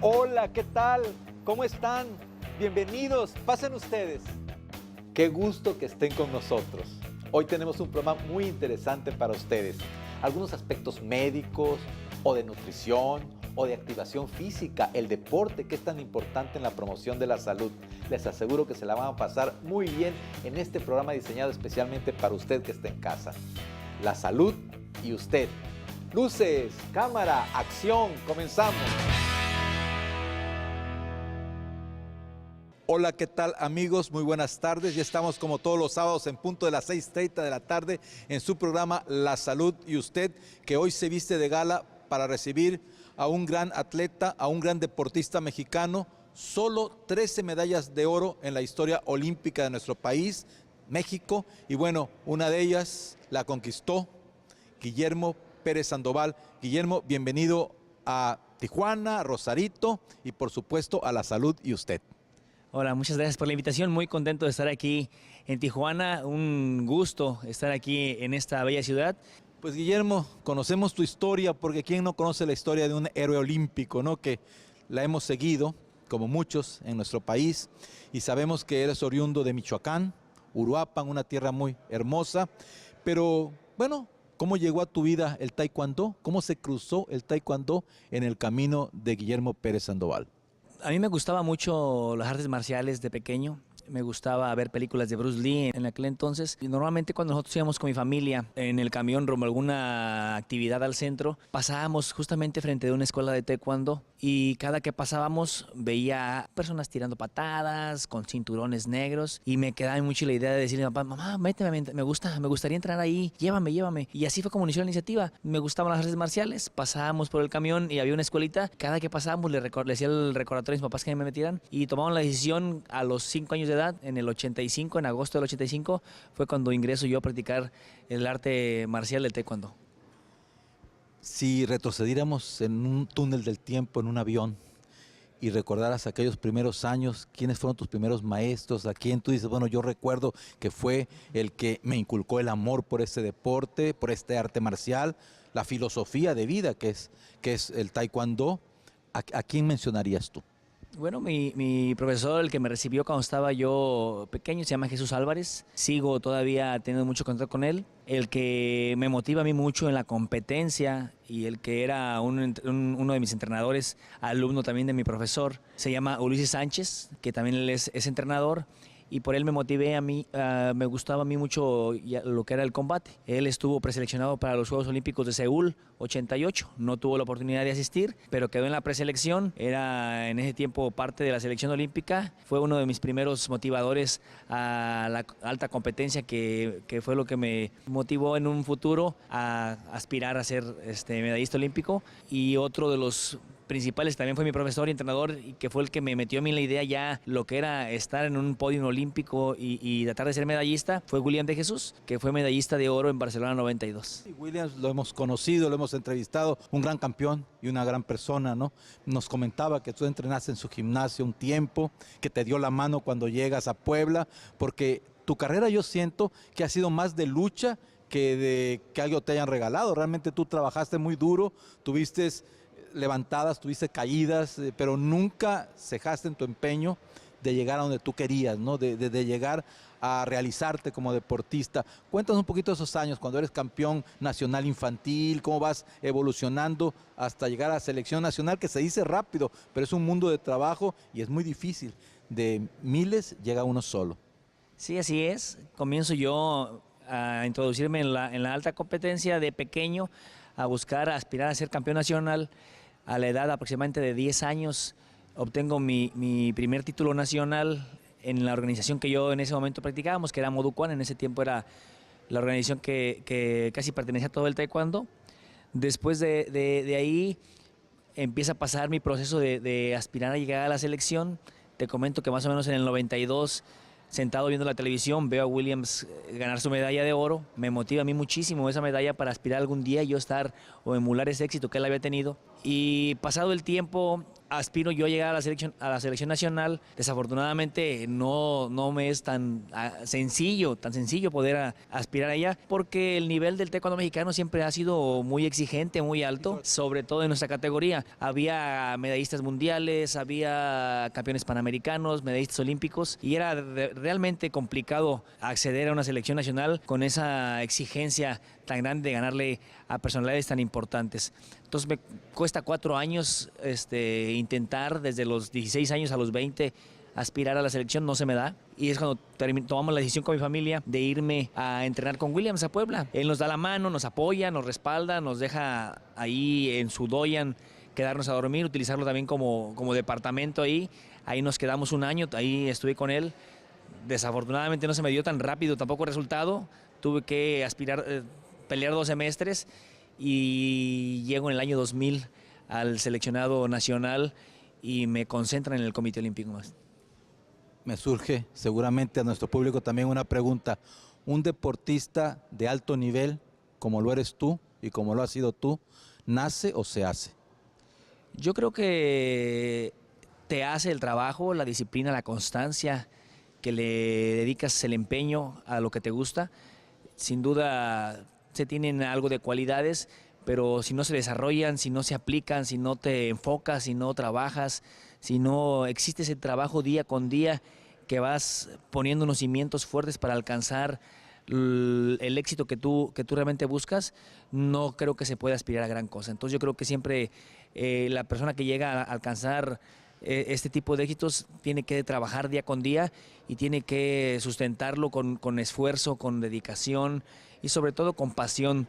Hola, ¿qué tal? ¿Cómo están? Bienvenidos, pasen ustedes. Qué gusto que estén con nosotros. Hoy tenemos un programa muy interesante para ustedes. Algunos aspectos médicos o de nutrición o de activación física, el deporte que es tan importante en la promoción de la salud. Les aseguro que se la van a pasar muy bien en este programa diseñado especialmente para usted que está en casa. La salud y usted. Luces, cámara, acción, comenzamos. Hola, ¿qué tal amigos? Muy buenas tardes. Ya estamos como todos los sábados en punto de las 6:30 de la tarde en su programa La Salud y Usted, que hoy se viste de gala para recibir a un gran atleta, a un gran deportista mexicano. Solo 13 medallas de oro en la historia olímpica de nuestro país, México. Y bueno, una de ellas la conquistó Guillermo Pérez Sandoval. Guillermo, bienvenido a Tijuana, a Rosarito y por supuesto a La Salud y Usted. Hola, muchas gracias por la invitación. Muy contento de estar aquí en Tijuana. Un gusto estar aquí en esta bella ciudad. Pues Guillermo, conocemos tu historia porque ¿quién no conoce la historia de un héroe olímpico, ¿no? Que la hemos seguido, como muchos en nuestro país, y sabemos que eres oriundo de Michoacán, Uruapan, una tierra muy hermosa. Pero bueno, ¿cómo llegó a tu vida el taekwondo? ¿Cómo se cruzó el taekwondo en el camino de Guillermo Pérez Sandoval? A mí me gustaba mucho las artes marciales de pequeño. Me gustaba ver películas de Bruce Lee en aquel entonces. Y normalmente cuando nosotros íbamos con mi familia en el camión rumbo a alguna actividad al centro, pasábamos justamente frente de una escuela de taekwondo y cada que pasábamos veía personas tirando patadas con cinturones negros y me quedaba mucho la idea de decirle a mi papá: mamá, méteme, me gustaría entrar ahí, llévame. Y así fue como inició la iniciativa. Me gustaban las artes marciales, pasábamos por el camión y había una escuelita. Cada que pasábamos le decía el recordatorio a mis papás que me metieran y tomaban la decisión a los 5 años de edad. En el 85, en agosto del 85, fue cuando ingreso yo a practicar el arte marcial del taekwondo. Si retrocediéramos en un túnel del tiempo, en un avión, y recordaras aquellos primeros años, ¿quiénes fueron tus primeros maestros? ¿A quién tú dices, bueno, yo recuerdo que fue el que me inculcó el amor por este deporte, por este arte marcial, la filosofía de vida que es el taekwondo? ¿A quién mencionarías tú? Bueno, mi profesor, el que me recibió cuando estaba yo pequeño, se llama Jesús Álvarez. Sigo todavía teniendo mucho contacto con él. El que me motiva a mí mucho en la competencia y el que era uno de mis entrenadores, alumno también de mi profesor, se llama Ulises Sánchez, que también él es entrenador. Y por él me motivé a mí, me gustaba a mí mucho lo que era el combate. Él estuvo preseleccionado para los Juegos Olímpicos de Seúl 88, no tuvo la oportunidad de asistir, pero quedó en la preselección, era en ese tiempo parte de la selección olímpica, fue uno de mis primeros motivadores a la alta competencia que fue lo que me motivó en un futuro a aspirar a ser medallista olímpico. Y otro de los principales también fue mi profesor y entrenador, y que fue el que me metió a mí en la idea ya lo que era estar en un podio olímpico y tratar de ser medallista, fue William de Jesús, que fue medallista de oro en Barcelona 92. Sí, William lo hemos conocido, lo hemos entrevistado, un gran campeón y una gran persona, ¿no? Nos comentaba que tú entrenaste en su gimnasio un tiempo, que te dio la mano cuando llegas a Puebla, porque tu carrera yo siento que ha sido más de lucha que de que algo te hayan regalado. Realmente tú trabajaste muy duro, tuviste levantadas, tuviste caídas, pero nunca cejaste en tu empeño de llegar a donde tú querías, ¿no? De llegar a realizarte como deportista. Cuéntanos un poquito de esos años, cuando eres campeón nacional infantil, cómo vas evolucionando hasta llegar a la selección nacional, que se dice rápido, pero es un mundo de trabajo y es muy difícil. De miles llega uno solo. Sí, así es. Comienzo yo a introducirme en la alta competencia de pequeño, a buscar, a aspirar a ser campeón nacional. A la edad aproximadamente de 10 años obtengo mi primer título nacional en la organización que yo en ese momento practicábamos, que era Moducuan. En ese tiempo era la organización que casi pertenecía a todo el taekwondo. Después de ahí empieza a pasar mi proceso de aspirar a llegar a la selección. Te comento que más o menos en el 92, sentado viendo la televisión, veo a Williams ganar su medalla de oro. Me motiva a mí muchísimo esa medalla para aspirar algún día yo estar o emular ese éxito que él había tenido. Y pasado el tiempo, aspiro yo a llegar a la selección nacional. Desafortunadamente no me es tan sencillo poder aspirar a ella, porque el nivel del taekwondo mexicano siempre ha sido muy exigente, muy alto, sobre todo en nuestra categoría. Había medallistas mundiales, había campeones panamericanos, medallistas olímpicos, y era realmente complicado acceder a una selección nacional con esa exigencia tan grande de ganarle a personalidades tan importantes. Entonces me cuesta 4 años intentar, desde los 16 años a los 20, aspirar a la selección, no se me da. Y es cuando tomamos la decisión con mi familia de irme a entrenar con Williams a Puebla. Él nos da la mano, nos apoya, nos respalda, nos deja ahí en su doyan quedarnos a dormir, utilizarlo también como departamento ahí. Ahí nos quedamos un año, ahí estuve con él. Desafortunadamente no se me dio tan rápido tampoco el resultado. Tuve que pelear 2 semestres y llego en el año 2000 al seleccionado nacional y me concentran en el Comité Olímpico más. Me surge seguramente a nuestro público también una pregunta. ¿Un deportista de alto nivel, como lo eres tú y como lo has sido tú, nace o se hace? Yo creo que te hace el trabajo, la disciplina, la constancia, que le dedicas el empeño a lo que te gusta. Sin duda se tienen algo de cualidades, pero si no se desarrollan, si no se aplican, si no te enfocas, si no trabajas, si no existe ese trabajo día con día, que vas poniendo unos cimientos fuertes para alcanzar el éxito que tú realmente buscas, no creo que se pueda aspirar a gran cosa. Entonces yo creo que siempre la persona que llega a alcanzar este tipo de éxitos tiene que trabajar día con día y tiene que sustentarlo con esfuerzo, con dedicación y sobre todo con pasión,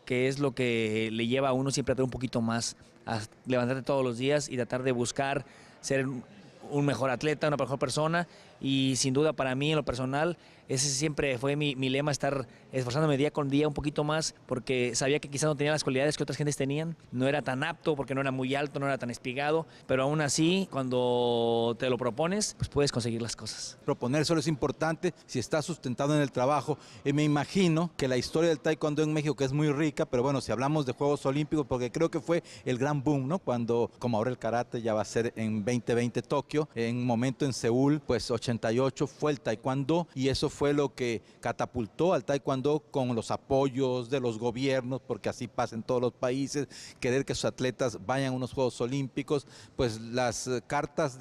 que es lo que le lleva a uno siempre a tener un poquito más, a levantarte todos los días y tratar de buscar ser un mejor atleta, una mejor persona. Y sin duda para mí en lo personal ese siempre fue mi lema, estar esforzándome día con día un poquito más, porque sabía que quizás no tenía las cualidades que otras gentes tenían, no era tan apto porque no era muy alto, no era tan espigado, pero aún así cuando te lo propones pues puedes conseguir las cosas. Proponer solo es importante si está sustentado en el trabajo. Me imagino que la historia del taekwondo en México, que es muy rica, pero bueno, si hablamos de Juegos Olímpicos, porque creo que fue el gran boom, ¿no? Cuando, como ahora el karate ya va a ser en 2020 Tokio, en un momento en Seúl, pues 88 fue el taekwondo, y eso fue lo que catapultó al taekwondo con los apoyos de los gobiernos, porque así pasa en todos los países, querer que sus atletas vayan a unos Juegos Olímpicos. Pues las cartas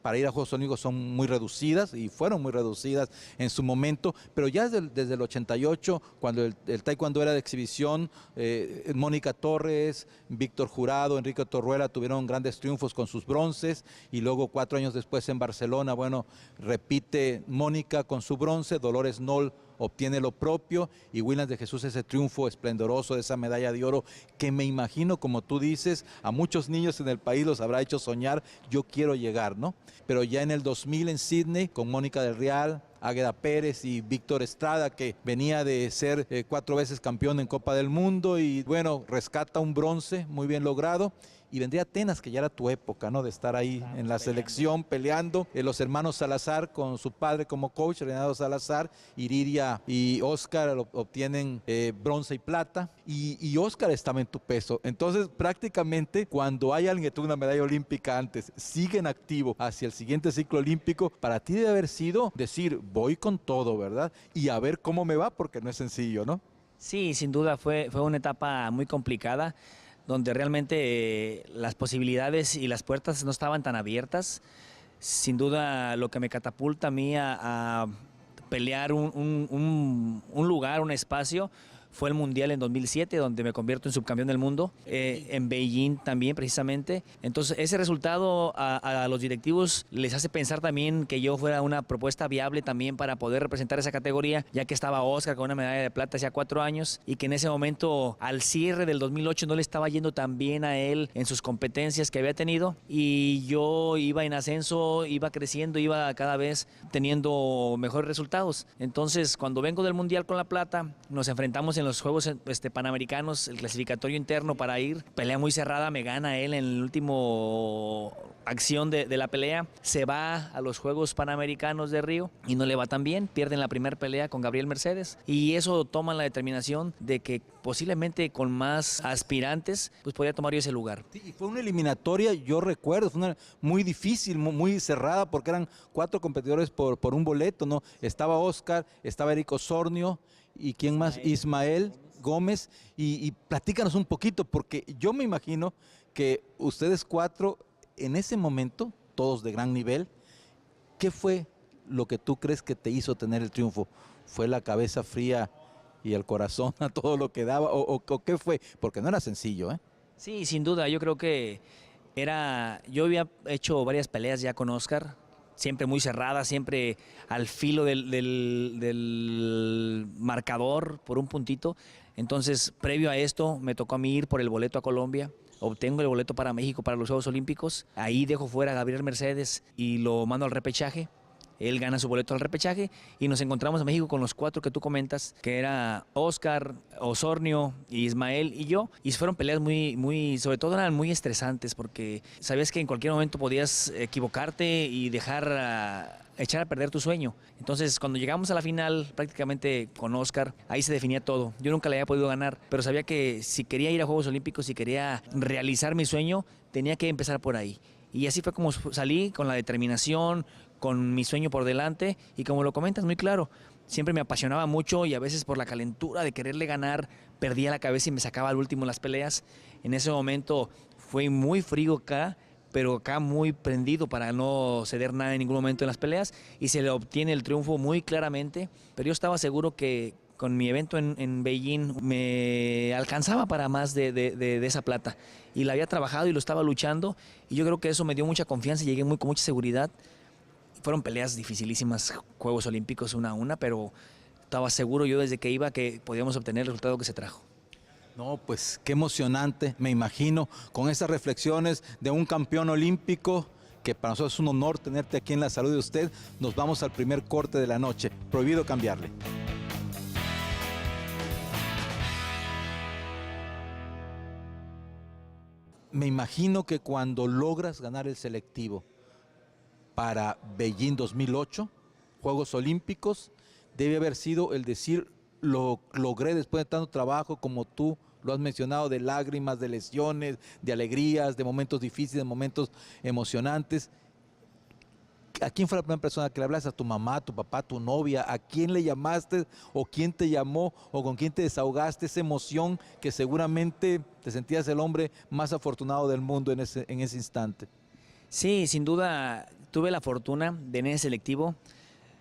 para ir a Juegos Olímpicos son muy reducidas y fueron muy reducidas en su momento, pero ya desde el 88, cuando el taekwondo era de exhibición, Mónica Torres, Víctor Jurado, Enrique Torruella tuvieron grandes triunfos con sus bronces, y luego 4 años después en Barcelona, bueno, repite Mónica con su bronce, Dolores Noll obtiene lo propio, y Williams de Jesús ese triunfo esplendoroso de esa medalla de oro que me imagino, como tú dices, a muchos niños en el país los habrá hecho soñar, yo quiero llegar, ¿no? Pero ya en el 2000 en Sydney, con Mónica del Real, Águeda Pérez y Víctor Estrada, que venía de ser 4 veces campeón en Copa del Mundo, y bueno, rescata un bronce muy bien logrado. Y vendría Atenas, que ya era tu época, ¿no? De estar ahí en la selección peleando. Los hermanos Salazar con su padre como coach, Renato Salazar, Iridia y Óscar obtienen bronce y plata. Y Óscar estaba en tu peso. Entonces, prácticamente, cuando hay alguien que tuvo una medalla olímpica antes, sigue en activo hacia el siguiente ciclo olímpico, para ti debe haber sido decir, voy con todo, ¿verdad? Y a ver cómo me va, porque no es sencillo, ¿no? Sí, sin duda fue una etapa muy complicada, donde realmente las posibilidades y las puertas no estaban tan abiertas. Sin duda lo que me catapulta a mí a pelear un lugar, un espacio, fue el Mundial en 2007, donde me convierto en subcampeón del mundo, en Beijing también precisamente. Entonces ese resultado a los directivos les hace pensar también que yo fuera una propuesta viable también para poder representar esa categoría, ya que estaba Óscar con una medalla de plata hacía 4 años, y que en ese momento, al cierre del 2008, no le estaba yendo tan bien a él en sus competencias que había tenido, y yo iba en ascenso, iba creciendo, iba cada vez teniendo mejores resultados. Entonces cuando vengo del Mundial con la plata, nos enfrentamos en los Juegos Panamericanos, el clasificatorio interno para ir, pelea muy cerrada, me gana él en el último acción de la pelea, se va a los Juegos Panamericanos de Río y no le va tan bien, pierden la primera pelea con Gabriel Mercedes y eso toma la determinación de que posiblemente con más aspirantes pues podría tomar yo ese lugar. Sí, y fue una eliminatoria, yo recuerdo, fue una muy difícil, muy cerrada porque eran 4 competidores por un boleto, ¿no? Estaba Oscar, estaba Eric Osornio y ¿quién más? Ismael Gómez y platícanos un poquito porque yo me imagino que ustedes 4 en ese momento, todos de gran nivel, ¿qué fue lo que tú crees que te hizo tener el triunfo? ¿Fue la cabeza fría y el corazón a todo lo que daba? ¿O qué fue? Porque no era sencillo, ¿eh? Sí, sin duda, yo creo que yo había hecho varias peleas ya con Oscar, siempre muy cerradas, siempre al filo del marcador por un puntito. Entonces, previo a esto, me tocó a mí ir por el boleto a Colombia. Obtengo el boleto para México para los Juegos Olímpicos. Ahí dejo fuera a Gabriel Mercedes y lo mando al repechaje. Él gana su boleto al repechaje y nos encontramos en México con los 4 que tú comentas, que era Oscar, Osornio, Ismael y yo. Y fueron peleas sobre todo eran muy estresantes porque sabías que en cualquier momento podías equivocarte y echar a perder tu sueño. Entonces, cuando llegamos a la final, prácticamente con Oscar, ahí se definía todo. Yo nunca le había podido ganar, pero sabía que si quería ir a Juegos Olímpicos, si quería realizar mi sueño, tenía que empezar por ahí. Y así fue como salí, con la determinación, con mi sueño por delante, y como lo comentas muy claro, siempre me apasionaba mucho y a veces por la calentura de quererle ganar, perdía la cabeza y me sacaba al último las peleas. En ese momento fue muy frío acá, pero acá muy prendido para no ceder nada en ningún momento en las peleas y se le obtiene el triunfo muy claramente, pero yo estaba seguro que con mi evento en Beijing me alcanzaba para más de esa plata y la había trabajado y lo estaba luchando y yo creo que eso me dio mucha confianza y llegué con mucha seguridad. Fueron peleas dificilísimas, Juegos Olímpicos una a una, pero estaba seguro yo desde que iba que podíamos obtener el resultado que se trajo. No, pues qué emocionante, me imagino, con esas reflexiones de un campeón olímpico, que para nosotros es un honor tenerte aquí en La Salud de Usted. Nos vamos al primer corte de la noche, prohibido cambiarle. Me imagino que cuando logras ganar el selectivo para Beijing 2008, Juegos Olímpicos, debe haber sido el decir, lo logré después de tanto trabajo como tú lo has mencionado, de lágrimas, de lesiones, de alegrías, de momentos difíciles, de momentos emocionantes. ¿A quién fue la primera persona que le hablaste? ¿A tu mamá, a tu papá, a tu novia? ¿A quién le llamaste? ¿O quién te llamó? ¿O con quién te desahogaste? Esa emoción que seguramente te sentías el hombre más afortunado del mundo en ese instante. Sí, sin duda tuve la fortuna de en ese selectivo.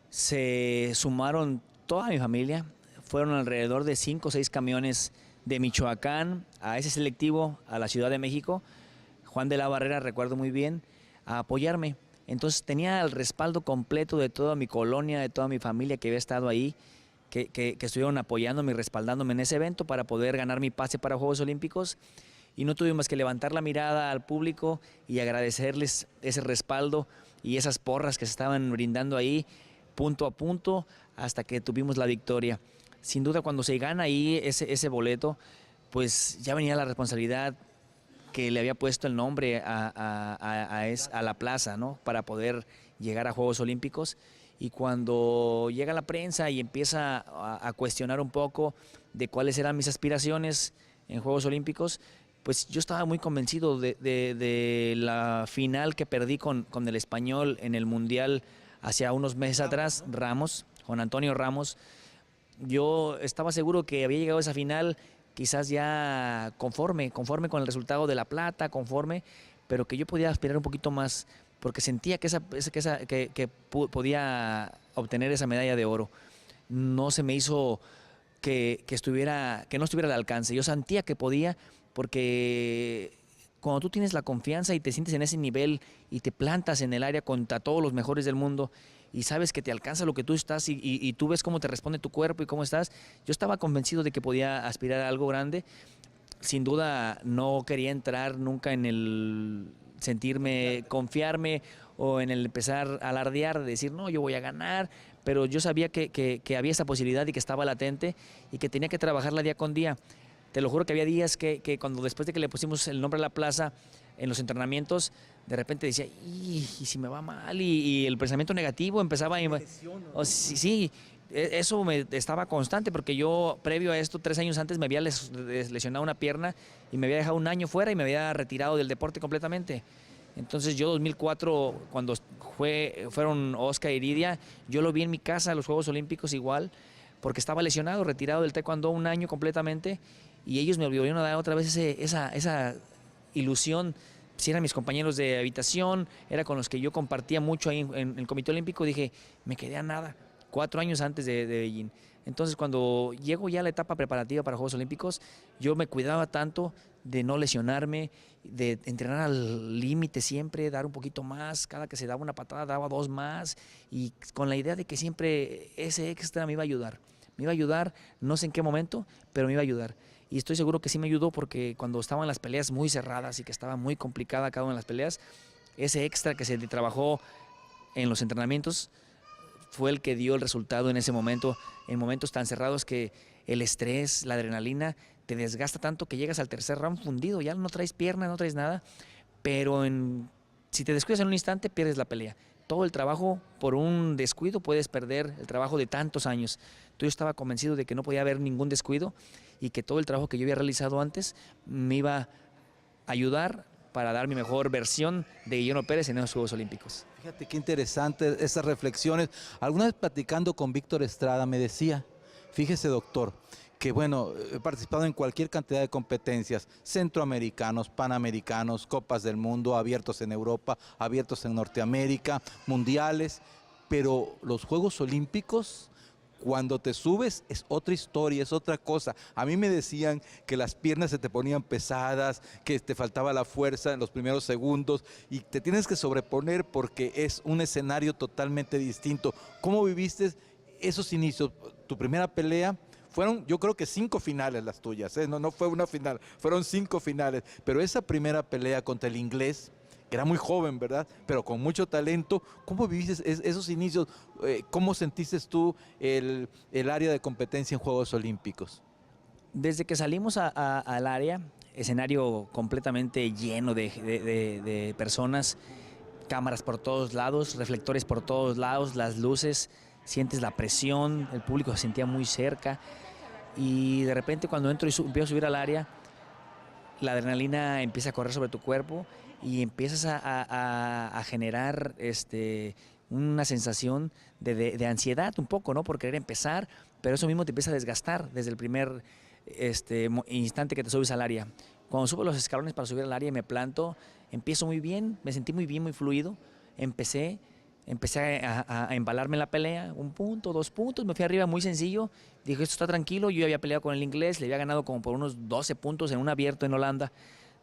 Se sumaron toda mi familia. Fueron alrededor de 5 o 6 camiones de Michoacán a ese selectivo, a la Ciudad de México. Juan de la Barrera, recuerdo muy bien, a apoyarme. Entonces tenía el respaldo completo de toda mi colonia, de toda mi familia que había estado ahí, que estuvieron apoyándome y respaldándome en ese evento para poder ganar mi pase para Juegos Olímpicos. Y no tuve más que levantar la mirada al público y agradecerles ese respaldo y esas porras que se estaban brindando ahí, punto a punto, hasta que tuvimos la victoria. Sin duda, cuando se gana ahí ese boleto, pues ya venía la responsabilidad que le había puesto el nombre a la plaza, ¿no? Para poder llegar a Juegos Olímpicos. Y cuando llega la prensa y empieza a cuestionar un poco de cuáles eran mis aspiraciones en Juegos Olímpicos, pues yo estaba muy convencido de la final que perdí con el Español en el Mundial hacia unos meses atrás, Ramos, Juan Antonio Ramos. Yo estaba seguro que había llegado a esa final quizás ya conforme con el resultado de la plata, pero que yo podía aspirar un poquito más, porque sentía que podía obtener esa medalla de oro. No se me hizo que no estuviera al alcance. Yo sentía que podía, porque cuando tú tienes la confianza y te sientes en ese nivel y te plantas en el área contra todos los mejores del mundo y sabes que te alcanza lo que tú estás y tú ves cómo te responde tu cuerpo y cómo estás, yo estaba convencido de que podía aspirar a algo grande. Sin duda no quería entrar nunca en el sentirme, confiarme o en el empezar a alardear, de decir, no, yo voy a ganar, pero yo sabía que había esa posibilidad y que estaba latente y que tenía que trabajarla día con día. Te lo juro que había días que cuando después de que le pusimos el nombre a la plaza en los entrenamientos, de repente decía, ¿y si me va mal? Y el pensamiento negativo empezaba a... Sí, sí, eso me estaba constante porque yo, previo a esto, 3 años antes, me había lesionado una pierna y me había dejado un año fuera y me había retirado del deporte completamente. Entonces yo 2004, cuando fueron Oscar y Iridia, yo lo vi en mi casa, los Juegos Olímpicos igual, porque estaba lesionado, retirado del taekwondo un año completamente, y ellos me volvieron a dar otra vez esa ilusión. Si eran mis compañeros de habitación, era con los que yo compartía mucho ahí en el Comité Olímpico, dije, me quedé a nada, 4 años antes de Beijing. Entonces cuando llego ya a la etapa preparativa para Juegos Olímpicos, yo me cuidaba tanto de no lesionarme, de entrenar al límite siempre, dar un poquito más, cada que se daba una patada daba 2 más, y con la idea de que siempre ese extra me iba a ayudar. Me iba a ayudar, no sé en qué momento, pero me iba a ayudar. Y estoy seguro que sí me ayudó porque cuando estaban las peleas muy cerradas y que estaba muy complicada cada una de las peleas, ese extra que se trabajó en los entrenamientos fue el que dio el resultado en ese momento, en momentos tan cerrados que el estrés, la adrenalina, te desgasta tanto que llegas al tercer round fundido, ya no traes pierna, no traes nada, pero si te descuidas en un instante, pierdes la pelea. Todo el trabajo, por un descuido, puedes perder el trabajo de tantos años. Yo estaba convencido de que no podía haber ningún descuido y que todo el trabajo que yo había realizado antes me iba a ayudar para dar mi mejor versión de Guillermo Pérez en esos Juegos Olímpicos. Fíjate qué interesante esas reflexiones. Alguna vez platicando con Víctor Estrada me decía, fíjese doctor, que bueno, he participado en cualquier cantidad de competencias, centroamericanos, panamericanos, copas del mundo, abiertos en Europa, abiertos en Norteamérica, mundiales, pero los Juegos Olímpicos, cuando te subes es otra historia, es otra cosa. A mí me decían que las piernas se te ponían pesadas, que te faltaba la fuerza en los primeros segundos y te tienes que sobreponer porque es un escenario totalmente distinto. ¿Cómo viviste esos inicios? Tu primera pelea, fueron yo creo que 5 finales las tuyas, ¿eh? No fue una final, fueron 5 finales, pero esa primera pelea contra el inglés, que era muy joven, ¿verdad? Pero con mucho talento. ¿Cómo viviste esos inicios? ¿Cómo sentiste tú el área de competencia en Juegos Olímpicos? Desde que salimos al área, escenario completamente lleno de personas, cámaras por todos lados, reflectores por todos lados, las luces, sientes la presión, el público se sentía muy cerca y de repente cuando entro y empiezo a subir al área, la adrenalina empieza a correr sobre tu cuerpo y empiezas a generar una sensación de ansiedad un poco, ¿no? Por querer empezar, pero eso mismo te empieza a desgastar desde el primer instante que te subes al área. Cuando subo los escalones para subir al área y me planto, empiezo muy bien, me sentí muy bien, muy fluido, empecé a embalarme en la pelea, 1 punto, 2 puntos, me fui arriba muy sencillo, dije esto está tranquilo, yo había peleado con el inglés, le había ganado como por unos 12 puntos en un abierto en Holanda,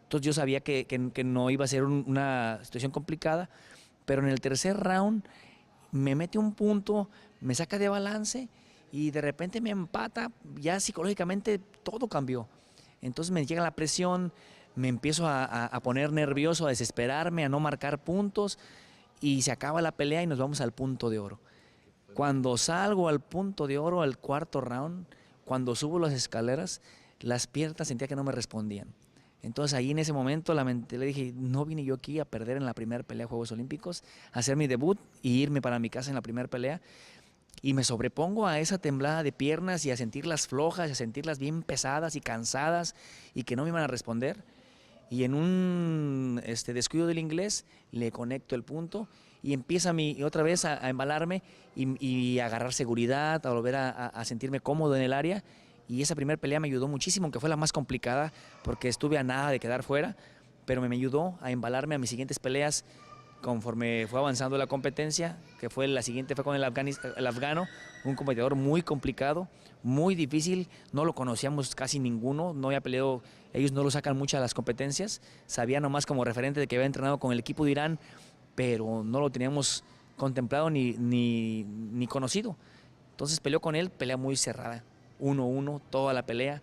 entonces yo sabía que no iba a ser una situación complicada, pero en el tercer round me mete 1 punto, me saca de balance y de repente me empata, ya psicológicamente todo cambió, entonces me llega la presión, me empiezo a poner nervioso, a desesperarme, a no marcar puntos, y se acaba la pelea y nos vamos al punto de oro. Cuando salgo al punto de oro, al 4.º round, cuando subo las escaleras, las piernas sentía que no me respondían. Entonces ahí en ese momento le dije, no vine yo aquí a perder en la primera pelea de Juegos Olímpicos, a hacer mi debut y irme para mi casa en la primera pelea. Y me sobrepongo a esa temblada de piernas y a sentirlas flojas, a sentirlas bien pesadas y cansadas y que no me iban a responder. Y en un descuido del inglés le conecto el punto y empieza otra vez a embalarme y a agarrar seguridad, a volver a sentirme cómodo en el área. Y esa primera pelea me ayudó muchísimo, aunque fue la más complicada porque estuve a nada de quedar fuera, pero me ayudó a embalarme a mis siguientes peleas conforme fue avanzando la competencia, que fue la siguiente fue con el afgano, un competidor muy complicado, muy difícil, no lo conocíamos casi ninguno, no había peleado, ellos no lo sacan mucho a las competencias, sabía nomás como referente de que había entrenado con el equipo de Irán, pero no lo teníamos contemplado ni conocido. Entonces peleó con él, pelea muy cerrada, 1-1, toda la pelea.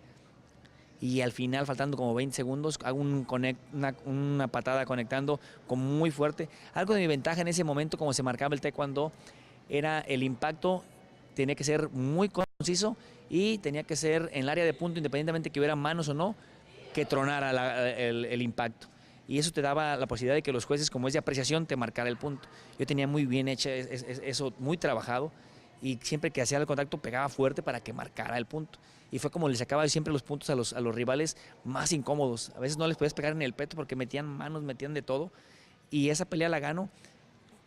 Y al final, faltando como 20 segundos, hago una patada conectando como muy fuerte. Algo de mi ventaja en ese momento, como se marcaba el taekwondo, era el impacto, tenía que ser muy conciso y tenía que ser en el área de punto, independientemente que hubiera manos o no, que tronara el impacto. y eso te daba la posibilidad de que los jueces, como es de apreciación, te marcara el punto. Yo tenía muy bien hecho eso, muy trabajado, y siempre que hacía el contacto pegaba fuerte para que marcara el punto. Y fue como le sacaba siempre los puntos a los rivales más incómodos. A veces no les podías pegar en el peto porque metían manos, metían de todo. Y esa pelea la gano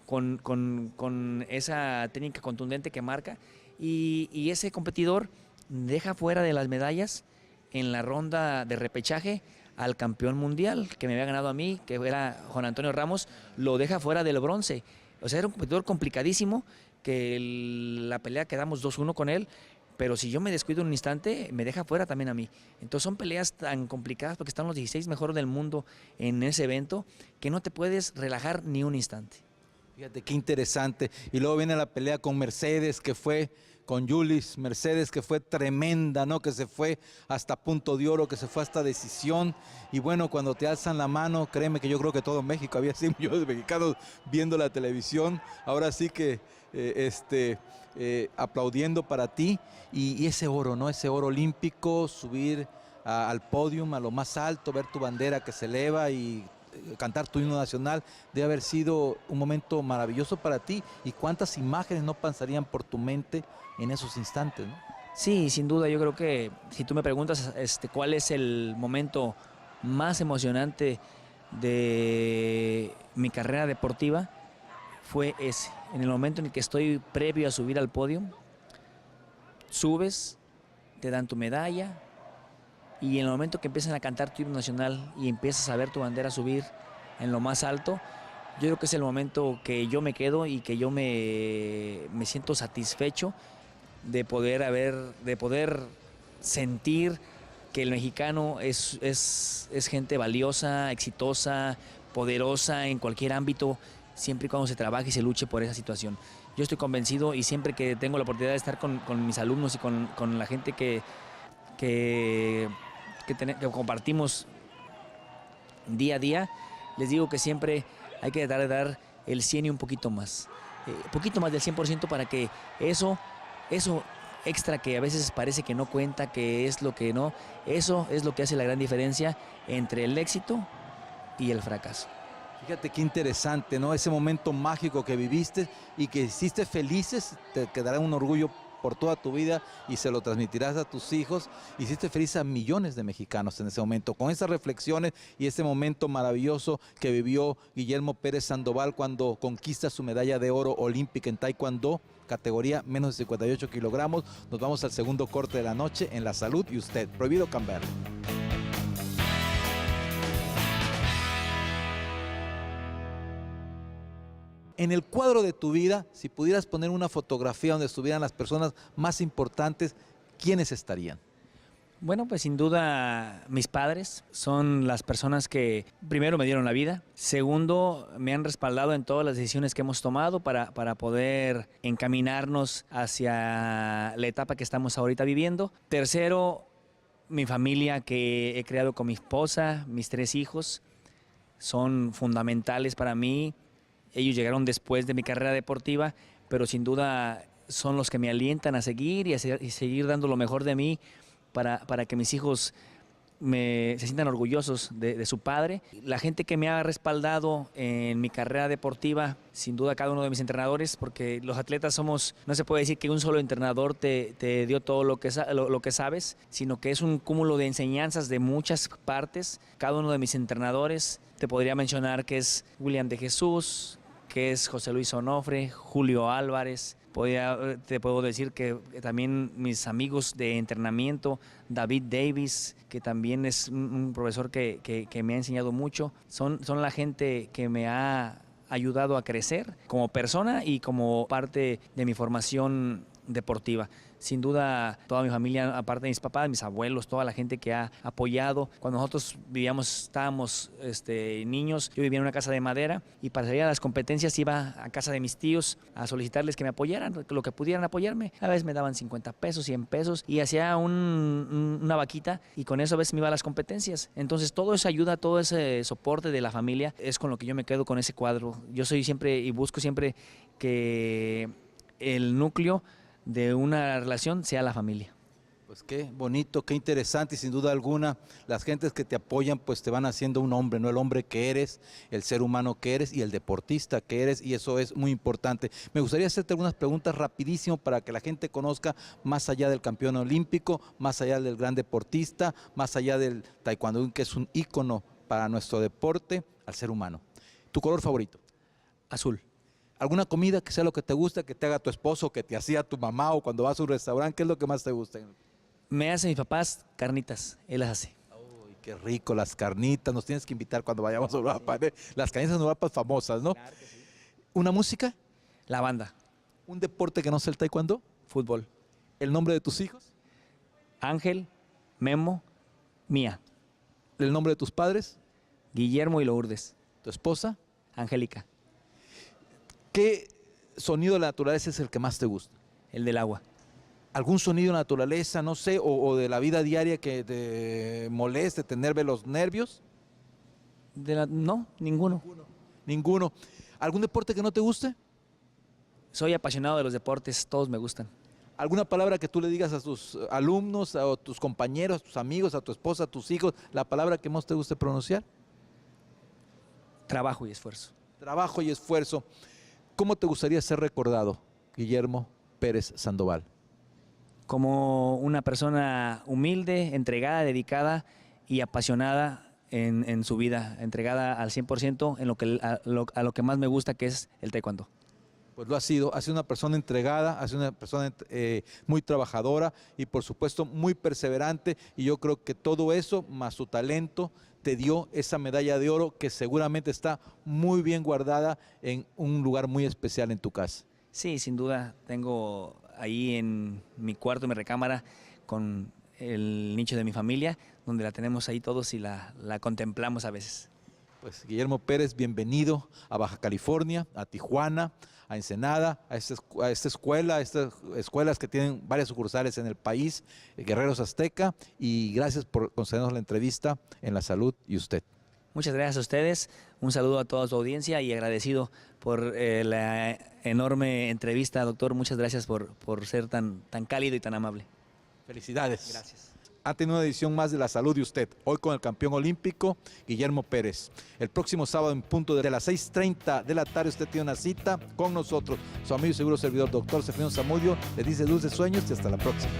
con esa técnica contundente que marca. Y ese competidor deja fuera de las medallas en la ronda de repechaje al campeón mundial que me había ganado a mí, que era Juan Antonio Ramos, lo deja fuera del bronce. O sea, era un competidor complicadísimo, que la pelea quedamos 2-1 con él, pero si yo me descuido un instante, me deja fuera también a mí. Entonces son peleas tan complicadas porque están los 16 mejores del mundo en ese evento, que no te puedes relajar ni un instante. Fíjate qué interesante. Y luego viene la pelea con Mercedes, que fue con Yulis Mercedes, que fue tremenda, ¿no? Que se fue hasta punto de oro, que se fue hasta decisión. Y bueno, cuando te alzan la mano, créeme que yo creo que todo México, había 100 millones de mexicanos viendo la televisión. Ahora sí que aplaudiendo para ti. Y ese oro, ¿no? Ese oro olímpico, subir al podio, a lo más alto, ver tu bandera que se eleva y cantar tu himno nacional, debe haber sido un momento maravilloso para ti. Y cuántas imágenes no pasarían por tu mente en esos instantes, ¿no? Sí, sin duda, yo creo que si tú me preguntas cuál es el momento más emocionante de mi carrera deportiva, fue ese. En el momento en el que estoy previo a subir al podio, subes, te dan tu medalla, y en el momento que empiezan a cantar tu himno nacional y empiezas a ver tu bandera subir en lo más alto, yo creo que es el momento que yo me quedo y que yo me siento satisfecho de poder sentir que el mexicano es gente valiosa, exitosa, poderosa en cualquier ámbito, siempre y cuando se trabaje y se luche por esa situación. Yo estoy convencido, y siempre que tengo la oportunidad de estar con mis alumnos y con la gente que compartimos día a día, les digo que siempre hay que tratar de dar el 100 y un poquito más del 100%, para que eso extra que a veces parece que no cuenta, que es lo que no, eso es lo que hace la gran diferencia entre el éxito y el fracaso. Fíjate qué interesante, ¿no? Ese momento mágico que viviste y que hiciste felices, te quedará un orgullo por toda tu vida y se lo transmitirás a tus hijos. Hiciste feliz a millones de mexicanos en ese momento, con esas reflexiones y ese momento maravilloso que vivió Guillermo Pérez Sandoval cuando conquista su medalla de oro olímpica en Taekwondo, categoría menos de 58 kilogramos. Nos vamos al segundo corte de la noche en La Salud y Usted. Prohibido cambiar. En el cuadro de tu vida, si pudieras poner una fotografía donde estuvieran las personas más importantes, ¿quiénes estarían? Bueno, pues sin duda mis padres son las personas que primero me dieron la vida, segundo me han respaldado en todas las decisiones que hemos tomado para poder encaminarnos hacia la etapa que estamos ahorita viviendo, tercero mi familia que he creado con mi esposa, mis 3 hijos, son fundamentales para mí. Ellos llegaron después de mi carrera deportiva, pero sin duda son los que me alientan a seguir y seguir dando lo mejor de mí para que mis hijos se sientan orgullosos de su padre. La gente que me ha respaldado en mi carrera deportiva, sin duda cada uno de mis entrenadores, porque los atletas no se puede decir que un solo entrenador te dio todo lo que sabes, sino que es un cúmulo de enseñanzas de muchas partes. Cada uno de mis entrenadores, te podría mencionar que es William de Jesús, que es José Luis Onofre, Julio Álvarez. Te puedo decir que también mis amigos de entrenamiento, David Davis, que también es un profesor que me ha enseñado mucho, son la gente que me ha ayudado a crecer como persona y como parte de mi formación deportiva. Sin duda, toda mi familia, aparte de mis papás, mis abuelos, toda la gente que ha apoyado. Cuando nosotros estábamos niños, yo vivía en una casa de madera y para salir a las competencias iba a casa de mis tíos a solicitarles que me apoyaran, lo que pudieran apoyarme. A veces me daban 50 pesos, 100 pesos y hacía una vaquita y con eso a veces me iba a las competencias. Entonces, todo esa ayuda, todo ese soporte de la familia es con lo que yo me quedo con ese cuadro. Yo soy siempre y busco siempre que el núcleo de una relación sea la familia. Pues qué bonito, qué interesante y sin duda alguna las gentes que te apoyan pues te van haciendo un hombre, ¿no? El hombre que eres, el ser humano que eres y el deportista que eres y eso es muy importante. Me gustaría hacerte algunas preguntas rapidísimo para que la gente conozca más allá del campeón olímpico, más allá del gran deportista, más allá del taekwondo que es un ícono para nuestro deporte, al ser humano. ¿Tu color favorito? Azul. ¿Alguna comida que sea lo que te gusta, que te haga tu esposo, que te hacía tu mamá o cuando vas a un restaurante? ¿Qué es lo que más te gusta? Me hacen mis papás carnitas, él las hace. Uy, qué rico, las carnitas, nos tienes que invitar cuando vayamos a Europa, ¿eh? Las carnitas en Europa famosas, ¿no? Claro que sí. ¿Una música? La banda, ¿Un deporte que no sea el taekwondo? fútbol. ¿El nombre de tus hijos? Ángel, Memo, Mía, ¿El nombre de tus padres? Guillermo y Lourdes, ¿Tu esposa? Angélica, ¿Qué sonido de la naturaleza es el que más te gusta? el del agua. ¿Algún sonido de la naturaleza, no sé, o de la vida diaria que te moleste, tener los nervios? No, ninguno. Ninguno. ¿Algún deporte que no te guste? Soy apasionado de los deportes, todos me gustan. ¿Alguna palabra que tú le digas a tus alumnos, a tus compañeros, a tus amigos, a tu esposa, a tus hijos, la palabra que más te guste pronunciar? Trabajo y esfuerzo. Trabajo y esfuerzo. ¿Cómo te gustaría ser recordado, Guillermo Pérez Sandoval? Como una persona humilde, entregada, dedicada y apasionada en su vida, entregada al 100% en a lo que más me gusta, que es el taekwondo. Pues lo ha sido una persona entregada, ha sido una persona muy trabajadora y por supuesto muy perseverante y yo creo que todo eso más su talento te dio esa medalla de oro que seguramente está muy bien guardada en un lugar muy especial en tu casa. Sí, sin duda, tengo ahí en mi cuarto, en mi recámara, con el nicho de mi familia, donde la tenemos ahí todos y la contemplamos a veces. Pues Guillermo Pérez, bienvenido a Baja California, a Tijuana, a Ensenada, a esta escuela, a estas escuelas que tienen varias sucursales en el país, Guerreros Azteca, y gracias por concedernos la entrevista en La Salud y Usted. Muchas gracias a ustedes, un saludo a toda su audiencia y agradecido por la enorme entrevista, doctor. Muchas gracias por ser tan cálido y tan amable. Felicidades. Gracias. Ha tenido una edición más de La Salud y Usted, hoy con el campeón olímpico Guillermo Pérez. El próximo sábado en punto de las 6:30 de la tarde usted tiene una cita con nosotros. Su amigo y seguro servidor doctor Sefino Zamudio le dice dulces sueños y hasta la próxima.